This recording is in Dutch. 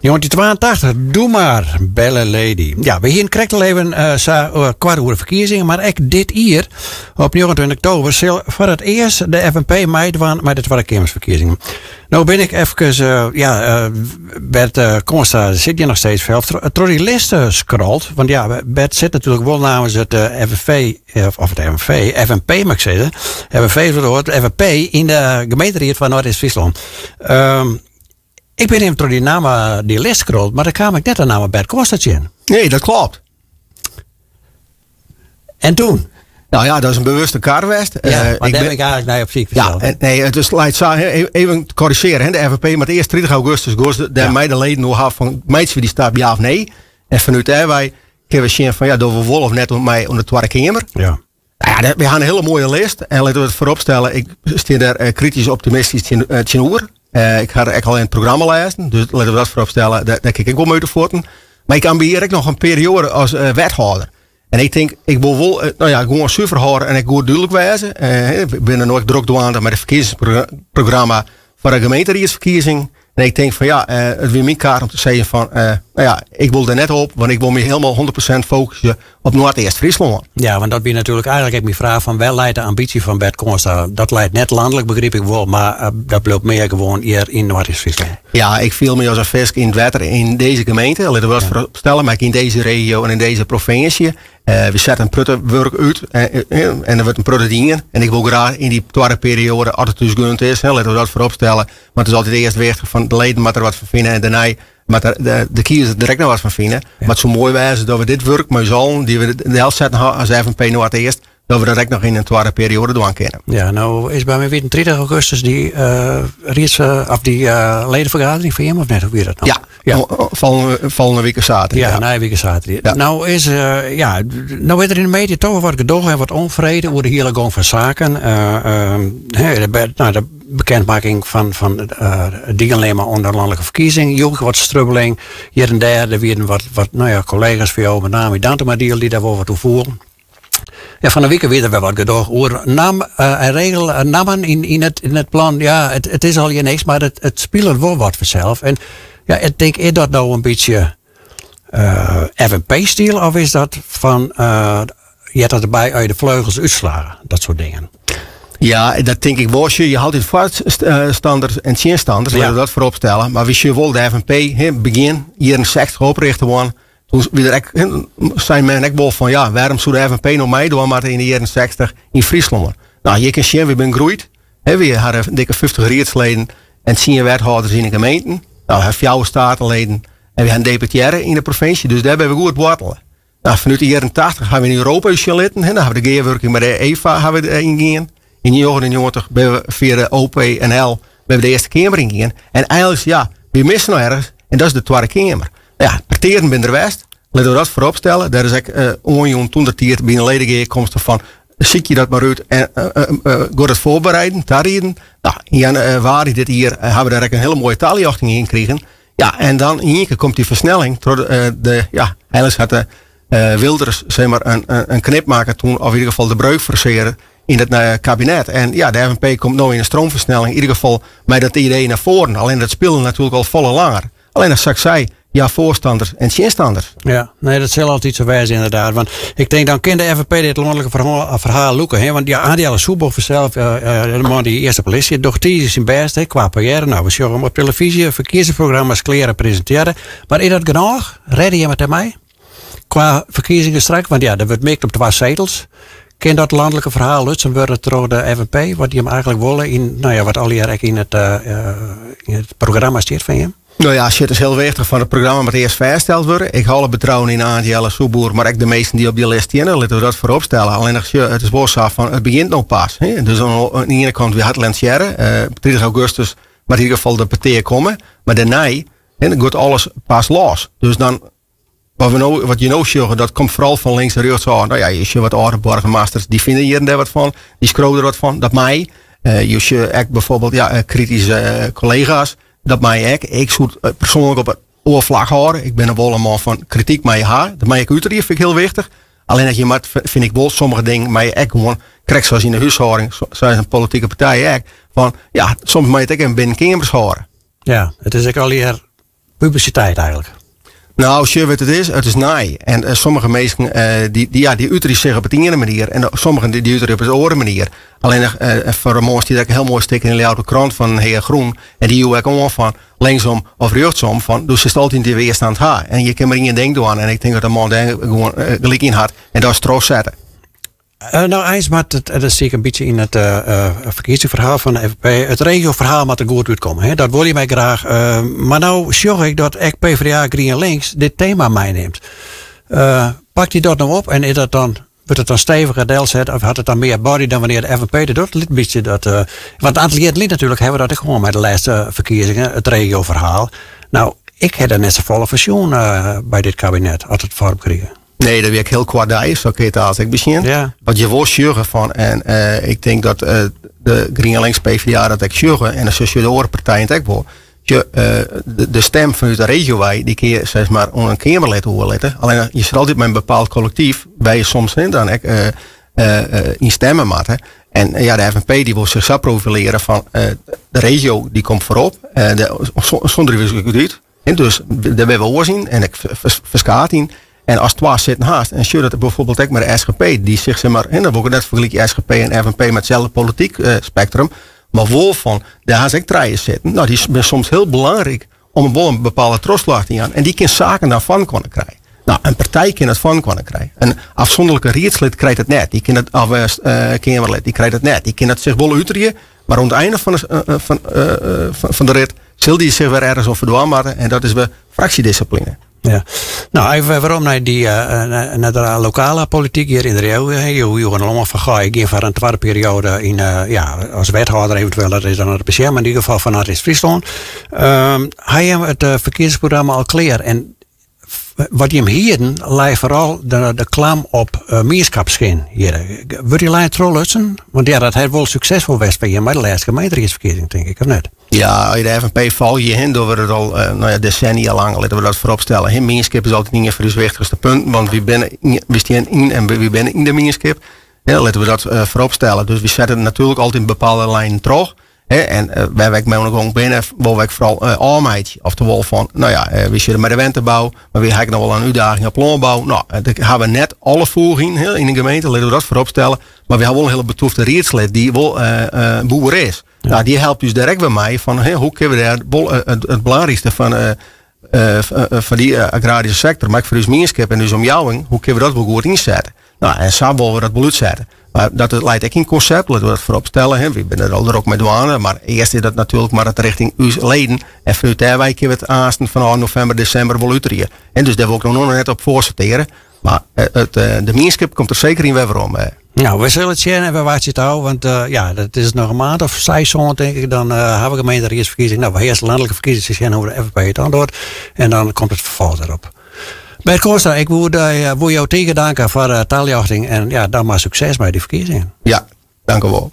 1982, doe maar, Belle Lady. Ja, we hier krijgen even kwart uur verkiezingen, maar ook dit jaar, op 29 oktober, zal voor het eerst de FNP meedoen met de Tweede Kamersverkiezingen. Nou ben ik even, Bert Constra zit hier nog steeds veel, door die listen scrolt, want ja, Bert zit natuurlijk wel namens het FNP mag ik zeggen, FNP in de gemeenteraad van Noord-Friesland. Ik ben even door die namen die list scrollt, maar dan kwam ik net de naam Bert Constra in. Nee, dat klopt. En toen? Nou ja, dat is een bewuste karwest. Ja, maar daar ben ik eigenlijk naar op ziek verteld. Ja, nee, het is even corrigeren. Hè. De FNP met eerst 30 augustus de meiden nog af van meidjes die staat ja of nee. En vanuit daar wij kunnen we zien van ja, door we wolf net om mij onder de Tweede Kamer. Ja. Nou ja, we gaan een hele mooie list. En laten we het voorop stellen. Ik sta daar kritisch optimistisch in oer. Ik ga er al in het programma lezen. Dus laten we dat voorop stellen. Daar kijk ik wel mee te voeten. Maar ik ambieer ik nog een periode als wethouder. En ik denk, ik wil wel, gewoon zuiver houden en ik wil duidelijk wijzen. Ik ben er nooit druk door met het verkiezingsprogramma voor de gemeenteraadsverkiezing. En ik denk van ja, het weer mijn kaart om te zeggen van, ik wil er net op, want ik wil me helemaal 100% focussen op Noord-Friesland. Ja, want dat ben natuurlijk eigenlijk mijn vraag van wel leidt de ambitie van Bert Constra. Dat leidt net landelijk, begreep ik wel, maar dat blijft meer gewoon hier in Noord-Friesland. Ja, ik viel me als een vis in het water in deze gemeente. Laten we dat voorstellen, maar ik in deze regio en in deze provincie. We zetten een pruttenwerk uit en er wordt een prutte dingen. En ik wil graag in die tweede periode, als het dus gunt is, laten we dat voorop stellen. Maar het is altijd eerst wichtig van de leden wat er wat van vinden en daarna maar de kiezers direct nog wat van vinden. Ja. Maar het zo mooi wijzen dat we dit werk met z'n die we de helft zetten als FNP Noord eerst, dat we direct nog in een tweede periode doen kennen. Ja, nou is bij mij weer 30 augustus die ledenvergadering van hem of net, hoe weer dat nou? Ja. Volgende week zaterdag. Ja, na week zaterdag. Ja. Nou is nou werd er in de media toch wat gedogen en wat onvrede over de hele gang van zaken. De bekendmaking van deelnemen onder landelijke verkiezingen, joeg wat strubbeling, hier en daar, er weer wat collega's van jou, met name Dantema die daar wel wat toe voeren. Ja, van de week weten we wat gedoog over namen in het plan. Ja, het is al je niks, maar het speelt wel wat vanzelf. En ja, ik denk, is dat nou een beetje FNP-stijl of is dat van, je hebt dat erbij uit de vleugels uitslagen, dat soort dingen? Ja, dat denk ik wel. Je houdt het voorstanders en zinstanders, laten we dat voorop stellen. Maar wie je wel de FNP, begin hier een 60 oprichten worden. Toen zijn men ook wel van ja, waarom zou de FNP nog meedoen maar in de jaren 60 in Friesland? Nou, je kan zien, we zijn gegroeid. We hadden dikke 50 raadsleden en 10 wethouders in de gemeente. Nou, we hebben 4 statenleden en we hebben deputaire in de provincie. Dus daar hebben we goed wortelen. Nou, vanuit de jaren 80 gaan we in Europa litten. Dan hebben we de gearwerking met de EVA ingegaan. In 1990 ben we via de OPNL we de Eerste Kamer ingegaan. En eigenlijk, ja, we missen nog ergens en dat is de Tweede Kamer. Ja, parteren binnen de West. Laten we dat voorop stellen. Daar is ook onjoen toen dat hier binnen ledengekomsten van zie je dat maar uit en gaat het voorbereiden, daarin. Nou, in januari dit jaar hebben we daar ook een hele mooie taaljochting in gekregen. Ja, en dan in één keer komt die versnelling. Eigenlijk had de Wilders zeg maar een knip maken toen, of in ieder geval de breuk verseren in het kabinet. En ja, de FNP komt nu in een stroomversnelling. In ieder geval met dat idee naar voren. Alleen dat speelde natuurlijk al volle langer. Alleen als ik zei, ja, voorstanders en zinstanders. Ja, nee, dat zal altijd zo wijs inderdaad. Want ik denk, dan kan de FNP dit landelijke verhaal loeken. Hè? Want ja, Adielle Soeboff zelf, de man die eerste politie, doch die is zijn best qua carrière. Nou, we zien hem op televisie, verkiezingsprogramma's kleren presenteren. Maar is dat genoeg? Redden je met mij? Qua verkiezingen straks, want ja, er wordt mikt op 2 zetels. Ken dat landelijke verhaal Lutsen worden door de FNP, wat die hem eigenlijk willen in, nou ja, wat al hier in het programma staat van je? Nou ja, shit is heel wichtig van het programma wat eerst vastgesteld worden. Ik hou betrouwen in Adielle Soeboer, maar ook de meesten die op die lijst zitten, laten we dat voorop stellen. Alleen het is wel zo van, het begint nog pas. Hè? Dus aan de ene kant weer het lanceren, 30 augustus, maar in ieder geval de partij komen. Maar daarna gaat alles pas los. Dus dan, wat je nou ziet, dat komt vooral van links en rechts aan. Nou ja, je ziet wat oude burgemeesters, die vinden hier en daar wat van, die scroden er wat van, dat mij. Je ziet ook bijvoorbeeld kritische collega's. Dat mij ik zoek persoonlijk op het oorvlak houden. Ik ben een wel een man van kritiek met je haar. Dat mij ik uiterief vind ik heel wichtig. Alleen dat je maar vind ik wel sommige dingen maar je gewoon krijgt zoals in de huishouding, zoals een politieke partij van ja, soms moet je het ook in binnenkamers houden. Ja, het is ook al hier publiciteit eigenlijk. Nou, zie je wat het is naai. En sommige mensen die uiten zich op het ene manier en sommigen die uiten op de andere manier. Alleen voor een die dat heel mooi stikken in de oude krant van Heer Groen en die ook gewoon van linksom of rechtsom van dus is altijd in de weerstand ha. En je kan maar in je denken doen en ik denk dat de man daar gewoon gelijk in had en dat is trots zetten. Nou, eens, maar dat is zeker een beetje in het verkiezingsverhaal van de FVP. Het regioverhaal moet er goed uitkomen. Hè? Dat wil je mij graag. Maar nou zorg ik dat ik PvdA GroenLinks dit thema meeneemt. Pakt hij dat nou op en is dat dan, wordt het dan steviger deelzet of had het dan meer body dan wanneer de FVP dat doet? Een beetje dat. Want een aantal jaar natuurlijk hebben we dat gewoon met de laatste verkiezingen, het regioverhaal. Nou, ik heb er net zo volle versioen bij dit kabinet, als het vorm kregen. Nee, dat werkt heel kwaadaardig, zo kun je het als ik begin. Ja. Want je wil zorgen van, en ik denk dat de GroenLinks PvdA dat ik zorgen, en de sociale partijen ook wel, de stem vanuit de regio, die kun je zeg maar onder een kamerlid horen. Alleen je zit altijd met een bepaald collectief, waar je soms dan in stemmen maakt. En ja, de FNP die wil zich profileren van de regio die komt voorop, zonder discussie. En dus daar hebben we oorzien en ik verskaat in. En als het was zitten haast. En zie dat er bijvoorbeeld ook met de SGP, die zich zeg maar, en dan wil ik net vergelijken SGP en FNP met hetzelfde politiek spectrum. Maar wel van, daar haast ik treien zitten. Nou, die is soms heel belangrijk om een bepaalde trostlaag te gaan. En die kan zaken daarvan kunnen krijgen. Nou, een partij kan het van kunnen krijgen. Een afzonderlijke raadslid krijgt het net. Die kan het kamerlid, die krijgt het net. Die kan het zich wel uitreden. Maar aan het einde van de rit zal die zich weer ergens over verdwalen. En dat is weer fractiediscipline. Ja, nou even waarom naar de lokale politiek hier in de regio. Je gaat allemaal van ga ik voor een tweede periode in als wethouder eventueel, dat is dan het PCR, maar in ieder geval vanuit Friesland. Hij heeft het verkiezingsprogramma al klaar en wat je hem hier leidt vooral de klam op meerschapsschijn hier. Wordt je lijn trollen? Want ja, dat heeft wel succesvol geweest bij je, maar de laatste gemeenteraadsverkiezing denk ik, of net? Ja, als je de FNP val je in door we het al decennia lang laten we dat voorop stellen. Meerschap is altijd niet voor het wichtigste punt, want we staan in en we zijn in de meerschap. Ja, laten we dat voorop stellen. Dus we zetten natuurlijk altijd een bepaalde lijn terug. En wij werken met ons binnen, waar wij vooral arbeid. Oftewel van, we zitten met de wentenbouw, maar we hebben nog wel een uitdaging op landbouw. Nou, daar hebben we net alle voorgien in de gemeente, laten we dat voorop stellen. Maar we hebben wel een hele betoefde raadslid die wel boer is. Ja. Nou, die helpt dus direct bij mij van hoe kunnen we daar het belangrijkste van die agrarische sector, maar ook voor ons meerschap en dus omjouwing, hoe kunnen we dat wel goed inzetten? Nou, en samen willen we dat wel uitzetten. Maar dat leidt ook in concept, laten we dat voorop stellen. We zijn er al ook met douane, maar eerst is dat natuurlijk maar het richting uw leden. En vanuit daar wij kunnen we het aanstaan van november, december wel uitreden. En dus daar wil ik nog net op voorsorteren. Maar de meerschap komt er zeker in weer om. Nou, we zullen het zien en we wachten het houden, want dat is nog een maand of 6 denk ik. Dan hebben we gemeenteraadsverkiezing. Nou, we eerst de landelijke verkiezingen zien over de FVP het antwoord. En dan komt het vervolg erop. Bert Koorstra, ik wil jou tegen danken voor de taaljachting en dan maar succes bij die verkiezingen. Ja, dank u wel.